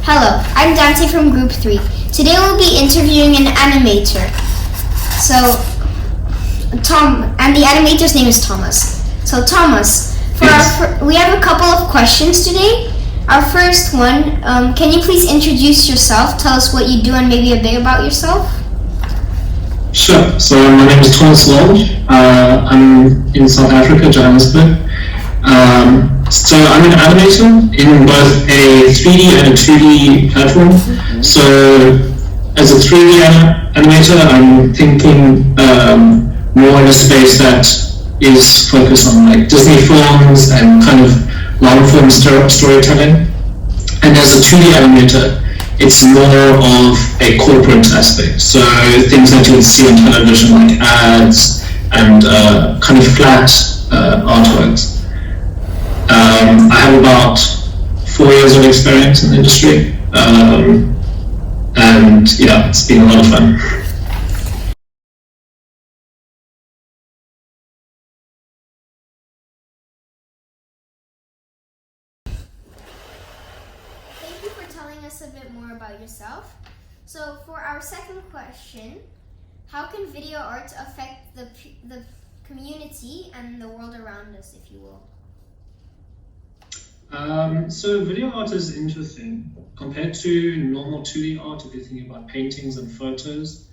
Hello, I'm Dante from Group 3. Today we'll be interviewing an animator. And the animator's name is Thomas. So Thomas, we have a couple of questions today. Our first one, can you please introduce yourself, tell us what you do and maybe a bit about yourself? Sure. So my name is Thomas Walsh. I'm in South Africa, Johannesburg. So I'm an animator in both a 3D and a 2D platform. So as a 3D animator, I'm thinking more in a space that is focused on like Disney films and kind of long-form storytelling. And as a 2D animator, it's more of a corporate aspect. So things that you would see on television, like ads and kind of flat artworks. I have about 4 years of experience in the industry, and yeah, it's been a lot of fun. Thank you for telling us a bit more about yourself. So for our second question, how can video art affect the community and the world around us, if you will? So video art is interesting. Compared to normal 2D art, if you're thinking about paintings and photos,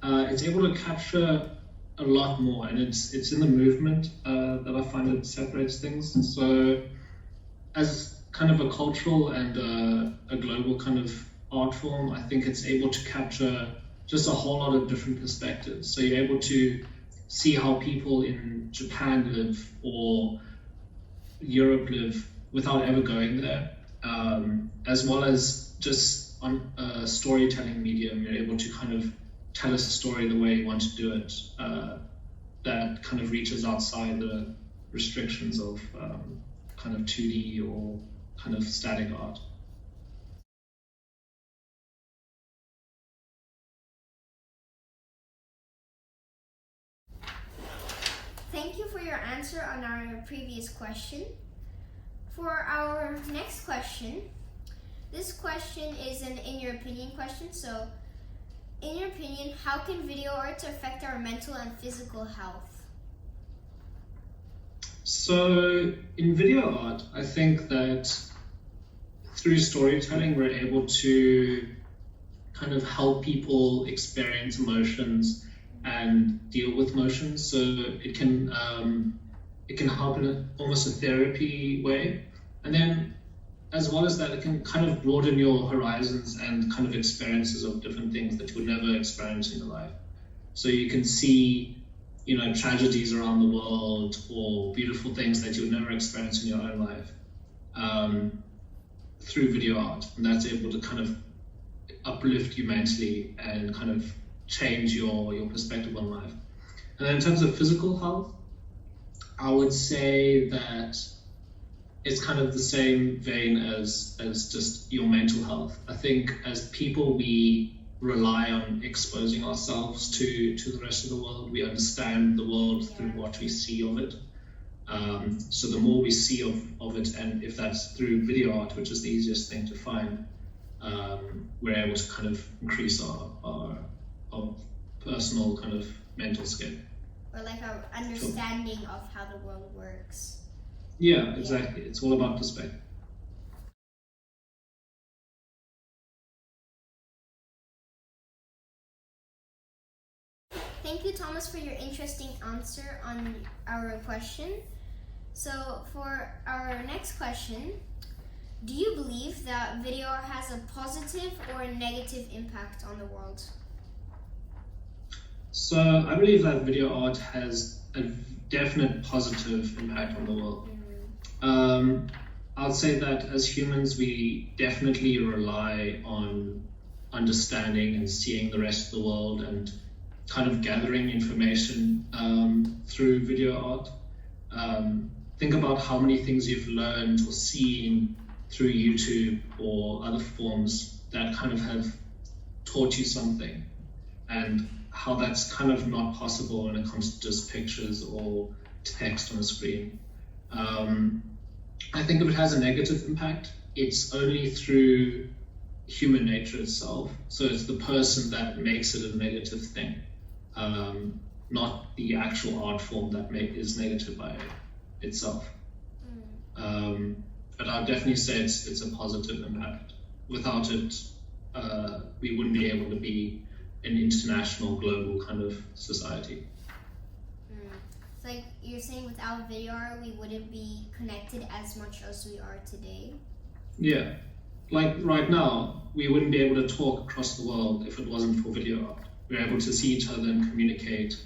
it's able to capture a lot more, and it's in the movement that I find it separates things. So as kind of a cultural and a global kind of art form, I think it's able to capture just a whole lot of different perspectives. So you're able to see how people in Japan live or Europe live without ever going there, as well as just on a storytelling medium, you're able to kind of tell us a story the way you want to do it, that kind of reaches outside the restrictions of kind of 2D or kind of static art. Thank you for your answer on our previous question. For our next question, this question is an in your opinion question. So, in your opinion, how can video arts affect our mental and physical health? So in video art, I think that through storytelling, we're able to kind of help people experience emotions and deal with emotions. So it can help in almost a therapy way. And then as well as that, it can kind of broaden your horizons and kind of experiences of different things that you would never experience in your life. So you can see, tragedies around the world or beautiful things that you would never experience in your own life through video art. And that's able to kind of uplift you mentally and kind of change your perspective on life. And then in terms of physical health, I would say that it's kind of the same vein as just your mental health. I think as people, we rely on exposing ourselves to the rest of the world. We understand the world through what we see of it. So the more we see of it, and if that's through video art, which is the easiest thing to find, we're able to kind of increase our personal kind of mental skill. Or like our understanding of how the world works. Yeah, exactly. It's all about perspective. Thank you, Thomas, for your interesting answer on our question. So for our next question, do you believe that video has a positive or a negative impact on the world? So I believe that video art has a definite positive impact on the world. I'd say that as humans, we definitely rely on understanding and seeing the rest of the world and kind of gathering information through video art. Think about how many things you've learned or seen through YouTube or other forms that kind of have taught you something, and how that's kind of not possible when it comes to just pictures or text on a screen. I think if it has a negative impact, it's only through human nature itself. So it's the person that makes it a negative thing, not the actual art form that is negative by itself. But I'd definitely say it's a positive impact. Without it, we wouldn't be able to be an international, global kind of society. It's like you're saying without video art, we wouldn't be connected as much as we are today. Yeah. Like right now, we wouldn't be able to talk across the world if it wasn't for video art. We're able to see each other and communicate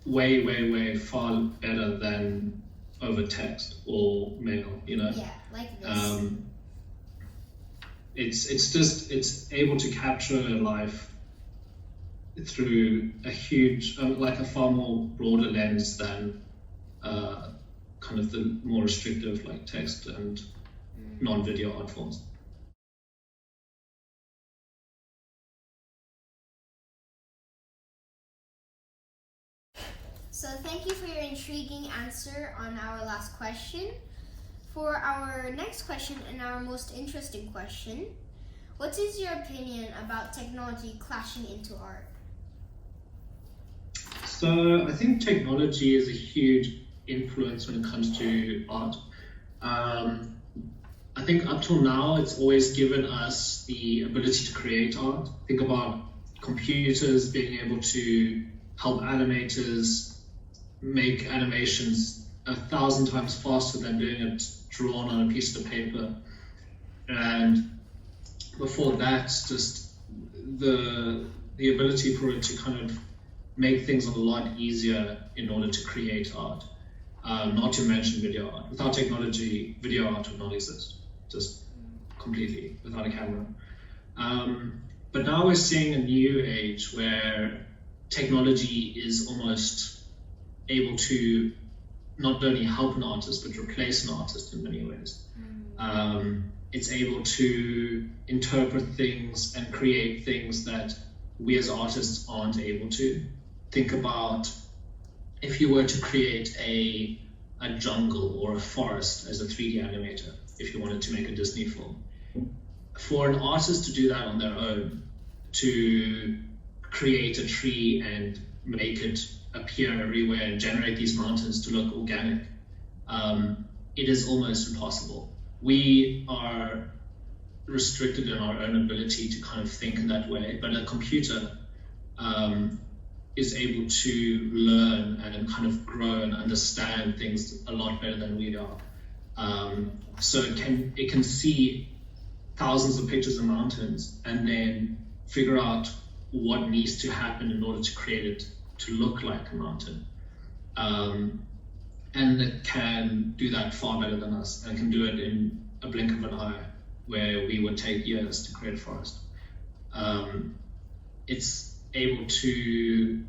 way far better than over text or mail, you know? Yeah, like this. It's able to capture life through a huge, like a far more broader lens than kind of the more restrictive like text and non-video art forms. So thank you for your intriguing answer on our last question. For our next question and our most interesting question, what is your opinion about technology clashing into art? So I think technology is a huge influence when it comes to art. I think up till now, it's always given us the ability to create art. Think about computers being able to help animators make animations 1,000 times faster than doing it drawn on a piece of paper. And before that, just the ability for it to kind of make things a lot easier in order to create art. Not to mention video art. Without technology, video art would not exist, just completely, without a camera. But now we're seeing a new age where technology is almost able to not only help an artist, but replace an artist in many ways. It's able to interpret things and create things that we as artists aren't able to. Think about if you were to create a jungle or a forest as a 3D animator, if you wanted to make a Disney film. For an artist to do that on their own, to create a tree and make it appear everywhere and generate these mountains to look organic, it is almost impossible. We are restricted in our own ability to kind of think in that way, but a computer is able to learn and kind of grow and understand things a lot better than we are. So it can see thousands of pictures of mountains and then figure out what needs to happen in order to create it to look like a mountain. And it can do that far better than us, and can do it in a blink of an eye, where we would take years to create a forest. It's able to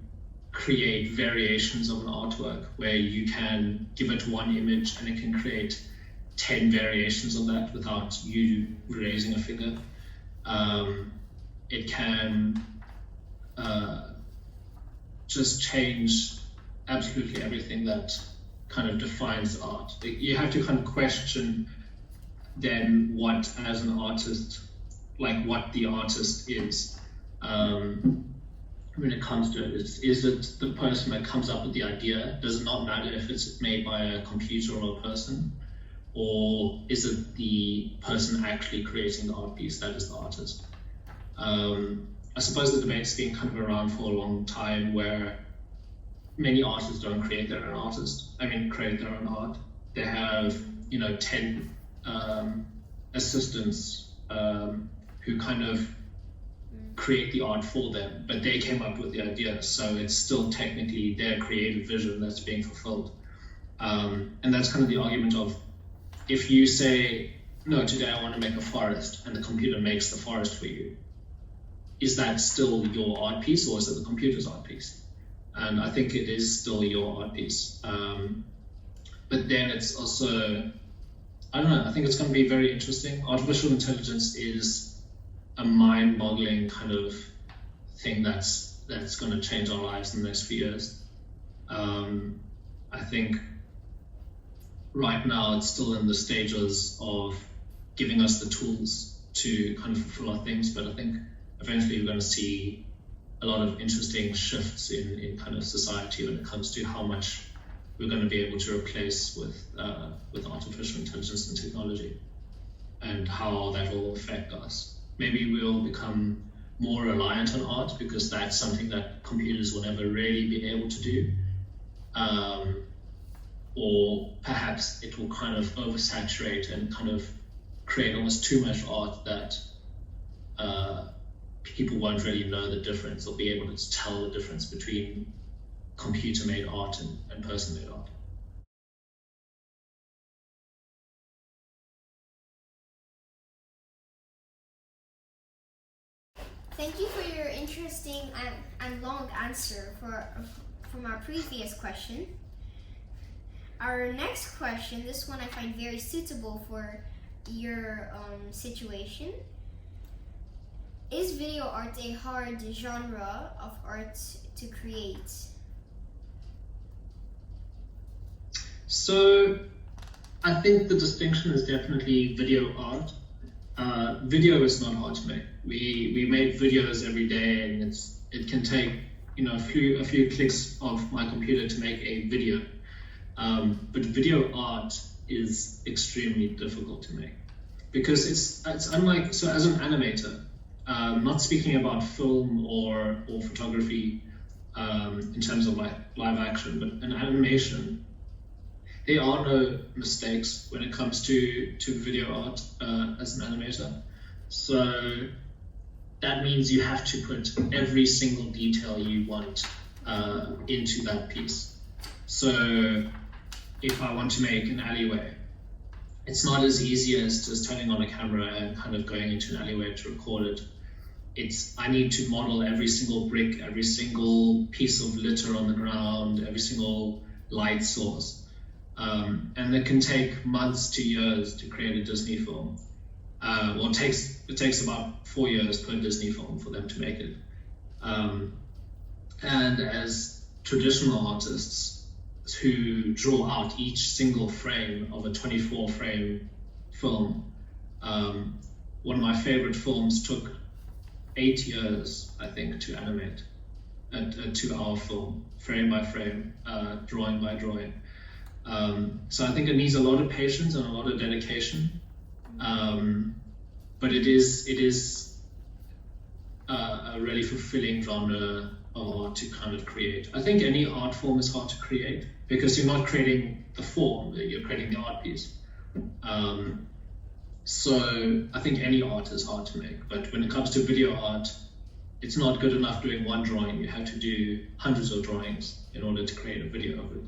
create variations of an artwork where you can give it one image and it can create 10 variations of that without you raising a finger. It can just change absolutely everything that kind of defines art. You have to kind of question then what, as an artist, like what the artist is. When it comes to it, is it the person that comes up with the idea? Does it not matter if it's made by a computer or a person? Or is it the person actually creating the art piece that is the artist? I suppose the debate's been kind of around for a long time, where many artists don't create their own create their own art. They have, 10 assistants who kind of create the art for them, but they came up with the idea, so it's still technically their creative vision that's being fulfilled. And that's kind of the argument of, if you say, no, today I want to make a forest, and the computer makes the forest for you, is that still your art piece, or is it the computer's art piece? And I think it is still your art piece. But then it's also, I don't know, I think it's going to be very interesting. Artificial intelligence is a mind-boggling kind of thing that's going to change our lives in the next few years. I think right now it's still in the stages of giving us the tools to kind of fulfill our things, but I think eventually we're going to see a lot of interesting shifts in kind of society when it comes to how much we're going to be able to replace with artificial intelligence and technology, and how that will affect us. Maybe we'll become more reliant on art because that's something that computers will never really be able to do. Or perhaps it will kind of oversaturate and kind of create almost too much art that people won't really know the difference or be able to tell the difference between computer-made art and person-made art. Thank you for your interesting and long answer from our previous question. Our next question, this one I find very suitable for your situation. Is video art a hard genre of art to create? So I think the distinction is definitely video art. Video is not hard to make. We make videos every day, and it can take a few clicks of my computer to make a video. But video art is extremely difficult to make because it's unlike, so as an animator, not speaking about film or photography in terms of like live action, but an animation, there are no mistakes when it comes to video art as an animator. So that means you have to put every single detail you want into that piece. So if I want to make an alleyway, it's not as easy as just turning on a camera and kind of going into an alleyway to record it. I need to model every single brick, every single piece of litter on the ground, every single light source. And it can take months to years to create a Disney film. Well, it takes about 4 years per Disney film for them to make it. And as traditional artists who draw out each single frame of a 24-frame film, one of my favorite films took 8 years, I think, to animate. A 2-hour film, frame by frame, drawing by drawing. So I think it needs a lot of patience and a lot of dedication, but it is a really fulfilling genre of art to kind of create. I think any art form is hard to create because you're not creating the form, you're creating the art piece. So I think any art is hard to make, but when it comes to video art, it's not good enough doing one drawing. You have to do hundreds of drawings in order to create a video of it.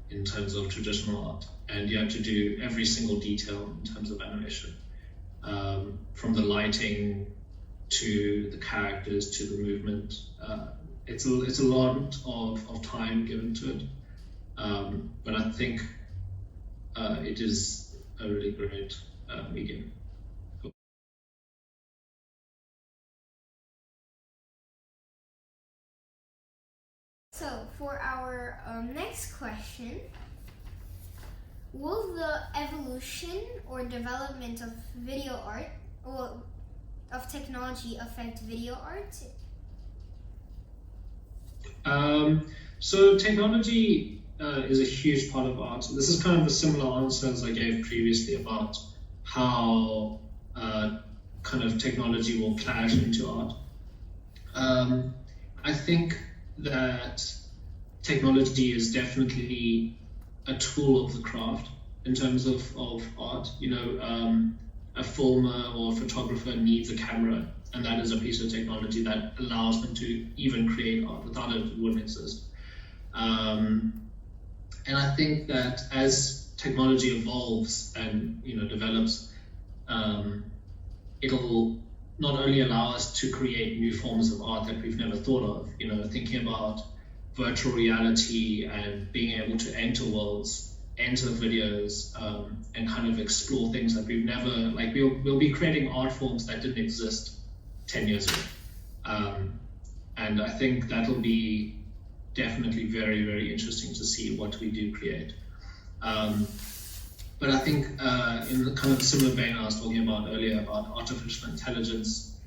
In terms of traditional art, and you have to do every single detail in terms of animation, from the lighting to the characters to the movement. It's a lot of time given to it, but I think it is a really great medium. So for our next question, will the evolution or development of video art or of technology affect video art? So technology is a huge part of art. This is kind of a similar answer as I gave previously about how kind of technology will clash into art. I think that technology is definitely a tool of the craft in terms of art. A filmer or a photographer needs a camera, and that is a piece of technology that allows them to even create art. Without it, it wouldn't exist. And I think that as technology evolves and develops, it'll not only allow us to create new forms of art that we've never thought of, thinking about virtual reality and being able to enter worlds, enter videos, and kind of explore things that we've never, like we'll be creating art forms that didn't exist 10 years ago. And I think that'll be definitely very, very interesting to see what we do create. But But I think in the kind of similar vein I was talking about earlier about artificial intelligence,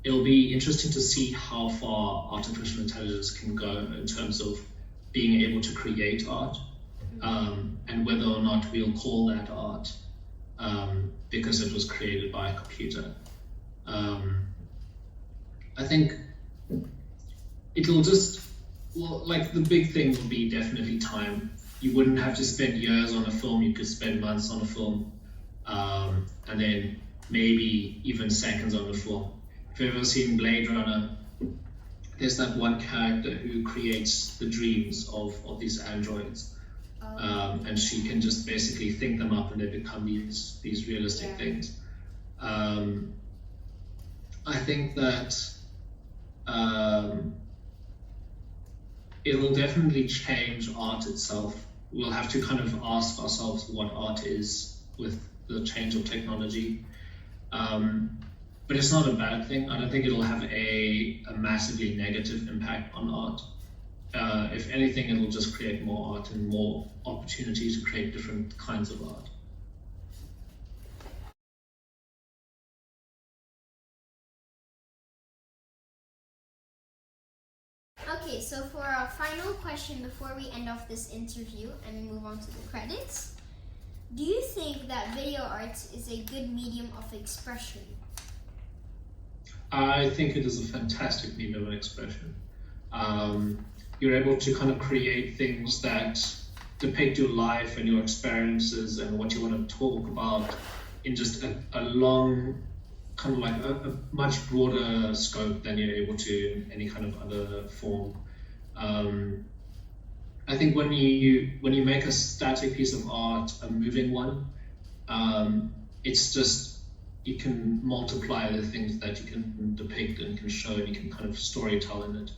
it'll be interesting to see how far artificial intelligence can go in terms of being able to create art, and whether or not we'll call that art because it was created by a computer. I think it'll just, well, like the big thing will be definitely time. You wouldn't have to spend years on a film, you could spend months on a film, and then maybe even seconds on a film. If you've ever seen Blade Runner, there's that one character who creates the dreams of these androids, and she can just basically think them up and they become these realistic things. I think that it'll definitely change art itself. We'll have to kind of ask ourselves what art is with the change of technology. But it's not a bad thing. I don't think it'll have a massively negative impact on art. If anything, it'll just create more art and more opportunities to create different kinds of art. Okay, so for our final question before we end off this interview and move on to the credits, do you think that video art is a good medium of expression? I think it is a fantastic medium of expression. You're able to kind of create things that depict your life and your experiences and what you want to talk about in just a long, kind of like a much broader scope than you're able to in any kind of other form. I think when you make a static piece of art a moving one, it's just, you can multiply the things that you can depict and can show, and you can kind of story tell in it.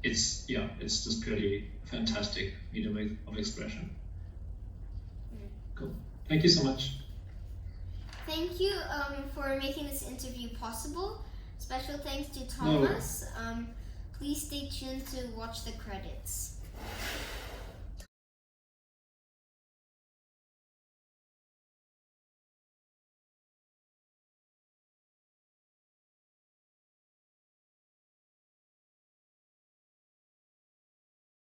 It's just purely fantastic medium of expression. Cool. Thank you so much. Thank you for making this interview possible. Special thanks to Thomas. Please stay tuned to watch the credits.